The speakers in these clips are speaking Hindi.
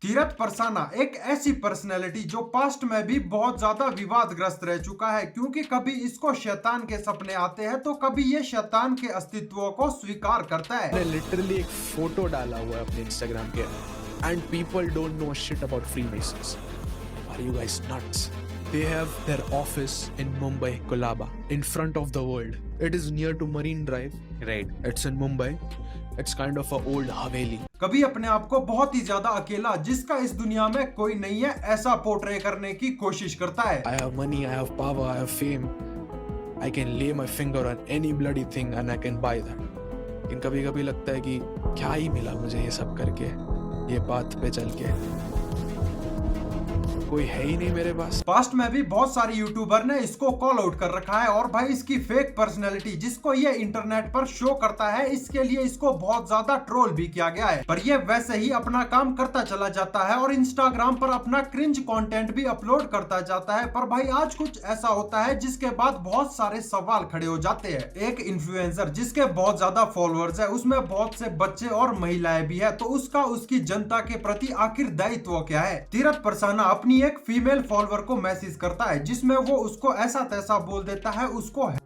तीरथ परसाना एक ऐसी पर्सनैलिटी जो पास्ट में भी बहुत ज्यादा विवादग्रस्त रह चुका है, क्योंकि कभी इसको शैतान के सपने आते हैं तो कभी ये शैतान के अस्तित्व को स्वीकार करता है। ने लिटरली एक फोटो डाला हुआ है अपने इंस्टाग्राम के and people don't know shit about Freemasons. Are you guys nuts? They have their office in Mumbai, Colaba, in front of the world. It is near to Marine Drive. Right. It's in Mumbai. It's kind of a old Haveli. कभी अपने आप को बहुत ही ज्यादा अकेला, जिसका इस दुनिया में कोई नहीं है, ऐसा पोर्ट्रे करने की कोशिश करता है। I have money, I have power, I have fame. I can lay my finger on any bloody thing and I can buy that. लेकिन कभी कभी लगता है कि क्या ही मिला मुझे ये सब करके, ये बात पे चल के कोई है ही नहीं मेरे पास। पास्ट में भी बहुत सारे यूट्यूबर ने इसको कॉल आउट कर रखा है और भाई इसकी फेक पर्सनैलिटी जिसको ये इंटरनेट पर शो करता है, इसके लिए इसको बहुत ज्यादा ट्रोल भी किया गया है। पर ये वैसे ही अपना काम करता चला जाता है और इंस्टाग्राम पर अपना क्रिंज कंटेंट भी अपलोड करता जाता है। पर भाई आज कुछ ऐसा होता है जिसके बाद बहुत सारे सवाल खड़े हो जाते हैं। एक इन्फ्लुएंसर जिसके बहुत ज्यादा फॉलोअर्स है, उसमें बहुत से बच्चे और महिलाएं भी है, तो उसका उसकी जनता के प्रति आखिर दायित्व क्या है? तीरथ परसाना अपनी एक फीमेल फॉलोअर को मैसेज करता है जिसमें वो उसको ऐसा तैसा बोल देता है, उसको है।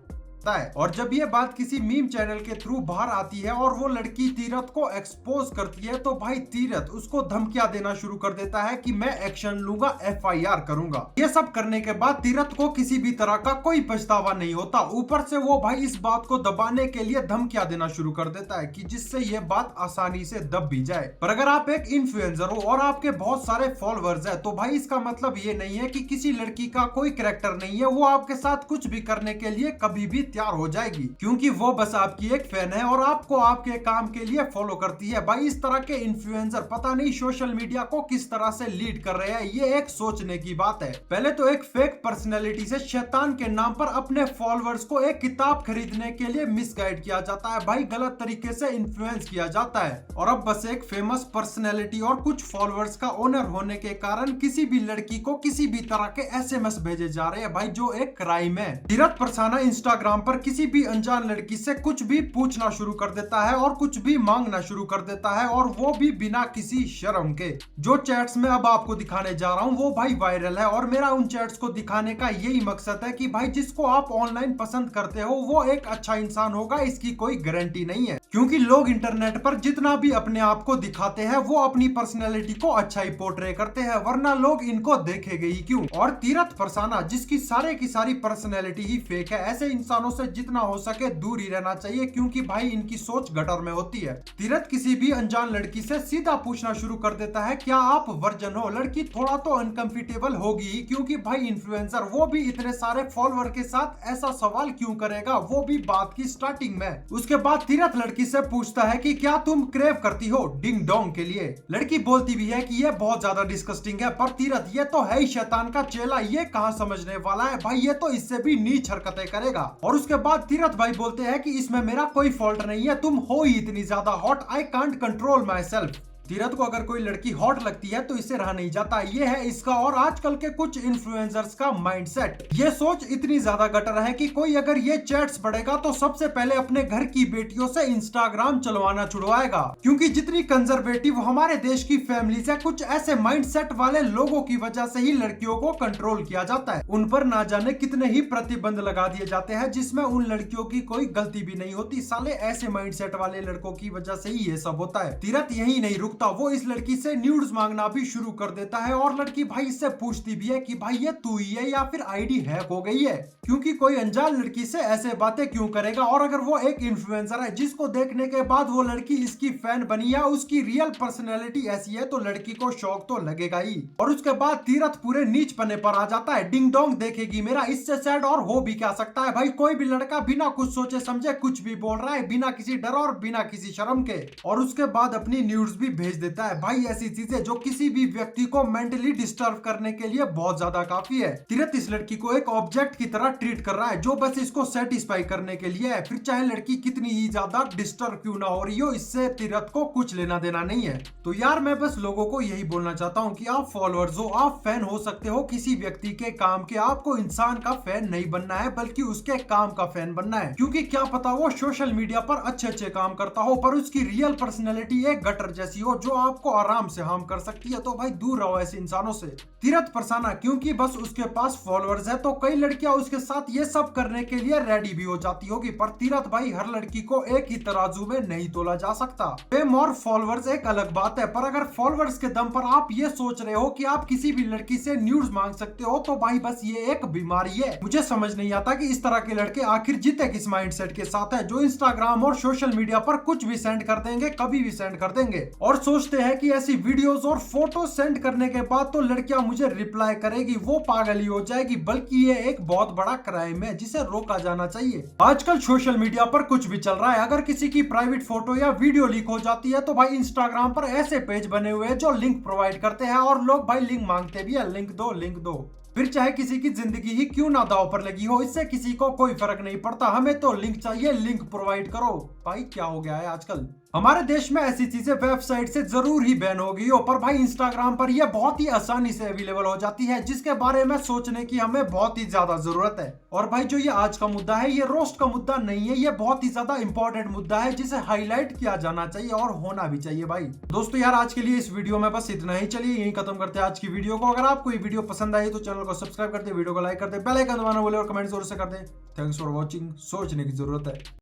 और जब ये बात किसी मीम चैनल के थ्रू बाहर आती है और वो लड़की तीरथ को एक्सपोज करती है, तो भाई तीरथ उसको धमकियां देना शुरू कर देता है कि मैं एक्शन लूंगा, FIR करूंगा। ये सब करने के बाद तीरथ को किसी भी तरह का कोई पछतावा नहीं होता। ऊपर से वो भाई इस बात को दबाने के लिए धमकियां देना शुरू कर देता है कि जिससे ये बात आसानी से दब भी जाए। पर अगर आप एक इन्फ्लुएंसर हो और आपके बहुत सारे फॉलोअर्स है, तो भाई इसका मतलब ये नहीं है कि किसी लड़की का कोई कैरेक्टर नहीं है, वो आपके साथ कुछ भी करने के लिए कभी भी तैयार हो जाएगी, क्योंकि वो बस आपकी एक फैन है और आपको आपके काम के लिए फॉलो करती है। भाई इस तरह के इन्फ्लुएंसर पता नहीं सोशल मीडिया को किस तरह से लीड कर रहे हैं, ये एक सोचने की बात है। पहले तो एक फेक पर्सनैलिटी से शैतान के नाम पर अपने फॉलोअर्स को एक किताब खरीदने के लिए मिसगाइड किया जाता है, भाई गलत तरीके से इन्फ्लुएंस किया जाता है। और अब बस एक फेमस पर्सनैलिटी और कुछ फॉलोअर्स का ओनर होने के कारण किसी भी लड़की को किसी भी तरह के SMS भेजे जा रहे हैं, भाई जो एक क्राइम है। तीरथ परसाना इंस्टाग्राम पर किसी भी अनजान लड़की से कुछ भी पूछना शुरू कर देता है और कुछ भी मांगना शुरू कर देता है, और वो भी बिना किसी शर्म के। जो चैट्स में अब आपको दिखाने जा रहा हूँ वो भाई वायरल है, और मेरा उन चैट्स को दिखाने का यही मकसद है कि भाई जिसको आप ऑनलाइन पसंद करते हो वो एक अच्छा इंसान होगा, इसकी कोई गारंटी नहीं है। क्योंकि लोग इंटरनेट पर जितना भी अपने आप को दिखाते हैं वो अपनी पर्सनैलिटी को अच्छा ही पोर्ट्रे करते हैं, वरना लोग इनको देखेंगे ही क्यों। और तीरथ परसाना जिसकी सारे की सारी पर्सनैलिटी ही फेक है, ऐसे इंसानों से जितना हो सके दूर ही रहना चाहिए, क्योंकि भाई इनकी सोच गटर में होती है। तीरथ किसी भी अनजान लड़की से सीधा पूछना शुरू कर देता है, क्या आप वर्जन हो? लड़की थोड़ा तो अनकंफर्टेबल होगी ही, क्योंकि भाई इन्फ्लुएंसर वो भी इतने सारे फॉलोअर के साथ ऐसा सवाल क्यों करेगा, वो भी बात की स्टार्टिंग में। उसके बाद तीरथ लड़की से पूछता है कि क्या तुम क्रेव करती हो डिंग डोंग के लिए? लड़की बोलती भी है कि ये बहुत ज्यादा डिस्गस्टिंग है, पर तीरथ ये तो है ही शैतान का चेला, ये कहाँ समझने वाला है, भाई ये तो इससे भी नीच हरकतें करेगा। और उसके बाद तीरथ भाई बोलते हैं कि इसमें मेरा कोई फॉल्ट नहीं है, तुम हो ही इतनी ज्यादा hot, I can't control my self. Tirath को अगर कोई लड़की हॉट लगती है तो इसे रहा नहीं जाता, ये है इसका और आजकल के कुछ इन्फ्लुएंसर्स का माइंडसेट। ये सोच इतनी ज्यादा गटर है कि कोई अगर ये चैट्स पढ़ेगा तो सबसे पहले अपने घर की बेटियों से इंस्टाग्राम चलवाना छुड़वाएगा, क्योंकि जितनी कंजर्वेटिव हमारे देश की फैमिलीज है, कुछ ऐसे माइंडसेट वाले लोगों की वजह से ही लड़कियों को कंट्रोल किया जाता है। उन पर ना जाने कितने ही प्रतिबंध लगा दिए जाते हैं जिसमें उन लड़कियों की कोई गलती भी नहीं होती। साले ऐसे माइंडसेट वाले लड़कों की वजह से ही ये सब होता है। तीरथ यही नहीं रुकता, वो इस लड़की से न्यूड्स मांगना भी शुरू कर देता है, और लड़की भाई इससे पूछती भी है कि भाई ये तू ही है या फिर आईडी हैक हो गई है, क्योंकि कोई अनजान लड़की से ऐसे बातें क्यों करेगा। और अगर वो एक इन्फ्लुएंसर है जिसको देखने के बाद वो लड़की इसकी फैन बनी या उसकी रियल पर्सनैलिटी ऐसी है, तो लड़की को शौक तो लगेगा ही। और उसके बाद तीरथ पूरे नीच पने पर आ जाता है, डिंग डोंग देखेगी मेरा, इससे सैड और हो भी क्या सकता है। भाई कोई भी लड़का बिना कुछ सोचे समझे कुछ भी बोल रहा है, बिना किसी डर और बिना किसी शर्म के, और उसके बाद अपनी न्यूड्स भी भेज देता है। भाई ऐसी चीजें जो किसी भी व्यक्ति को मेंटली डिस्टर्ब करने के लिए बहुत ज्यादा काफी है। तीरथ इस लड़की को एक ऑब्जेक्ट की तरह ट्रीट कर रहा है जो बस इसको सेटिस्फाई करने के लिए है, फिर चाहे लड़की कितनी ही ज्यादा डिस्टर्ब क्यों ना हो रही हो, इससे तीरथ को कुछ लेना देना नहीं है। तो यार मैं बस लोगों को यही बोलना चाहता हूँ कि आप फॉलोअर्स हो, आप फैन हो सकते हो किसी व्यक्ति के काम के, आपको इंसान का फैन नहीं बनना है बल्कि उसके काम का फैन बनना है, क्योंकि क्या पता वो सोशल मीडिया पर अच्छे अच्छे काम करता हो पर उसकी रियल पर्सनैलिटी एक गटर जैसी हो, हो जो आपको आराम से हार्म कर सकती है, तो भाई दूर रहो ऐसे इंसानों से। तीरथ परसाना क्योंकि बस उसके पास फॉलोअर्स है तो कई लड़कियां उसके साथ ये सब करने के लिए रेडी भी हो जाती होगी, पर तीरथ भाई हर लड़की को एक ही तराजू में नहीं तोला जा सकता। फेम और फॉलोअर्स एक अलग बात है, पर अगर फॉलोअर्स के दम पर आप ये सोच रहे हो कि आप किसी भी लड़की से न्यूड्स मांग सकते हो तो भाई बस ये एक बीमारी है। मुझे समझ नहीं आता कि इस तरह के लड़के आखिर जीते किस माइंडसेट के साथ है, जो इंस्टाग्राम और सोशल मीडिया पर कुछ भी सेंड कर देंगे, कभी भी सेंड कर देंगे और सोचते हैं कि ऐसी वीडियोस और फोटो सेंड करने के बाद तो लड़कियां मुझे रिप्लाई करेगी, वो पागल ही हो जाएगी। बल्कि ये एक बहुत बड़ा क्राइम है जिसे रोका जाना चाहिए। आजकल सोशल मीडिया पर कुछ भी चल रहा है, अगर किसी की प्राइवेट फोटो या वीडियो लीक हो जाती है तो भाई इंस्टाग्राम पर ऐसे पेज बने हुए हैं जो लिंक प्रोवाइड करते हैं और लोग भाई लिंक मांगते भी है, लिंक दो लिंक दो। फिर चाहे किसी की जिंदगी ही क्यों ना दांव पर लगी हो, इससे किसी को कोई फर्क नहीं पड़ता, हमें तो लिंक चाहिए, लिंक प्रोवाइड करो। भाई क्या हो गया है आजकल। हमारे देश में ऐसी चीजें वेबसाइट से जरूर ही बैन होगी हो, पर भाई इंस्टाग्राम पर यह बहुत ही आसानी से अवेलेबल हो जाती है, जिसके बारे में सोचने की हमें बहुत ही ज्यादा जरूरत है। और भाई जो ये आज का मुद्दा है, ये रोस्ट का मुद्दा नहीं है, ये बहुत ही ज्यादा इंपॉर्टेंट मुद्दा है जिसे हाईलाइट किया जाना चाहिए और होना भी चाहिए। भाई दोस्तों यार आज के लिए इस वीडियो में बस इतना ही। चलिए यही खत्म करते हैं आज की वीडियो को। अगर आपको ये वीडियो पसंद आई तो चैनल को सब्सक्राइब कर दे, वीडियो को लाइक कर दे, बेल आइकन दबाना भूले और कमेंट जरूर से कर दे। Thanks for watching. सोचने की जरूरत है।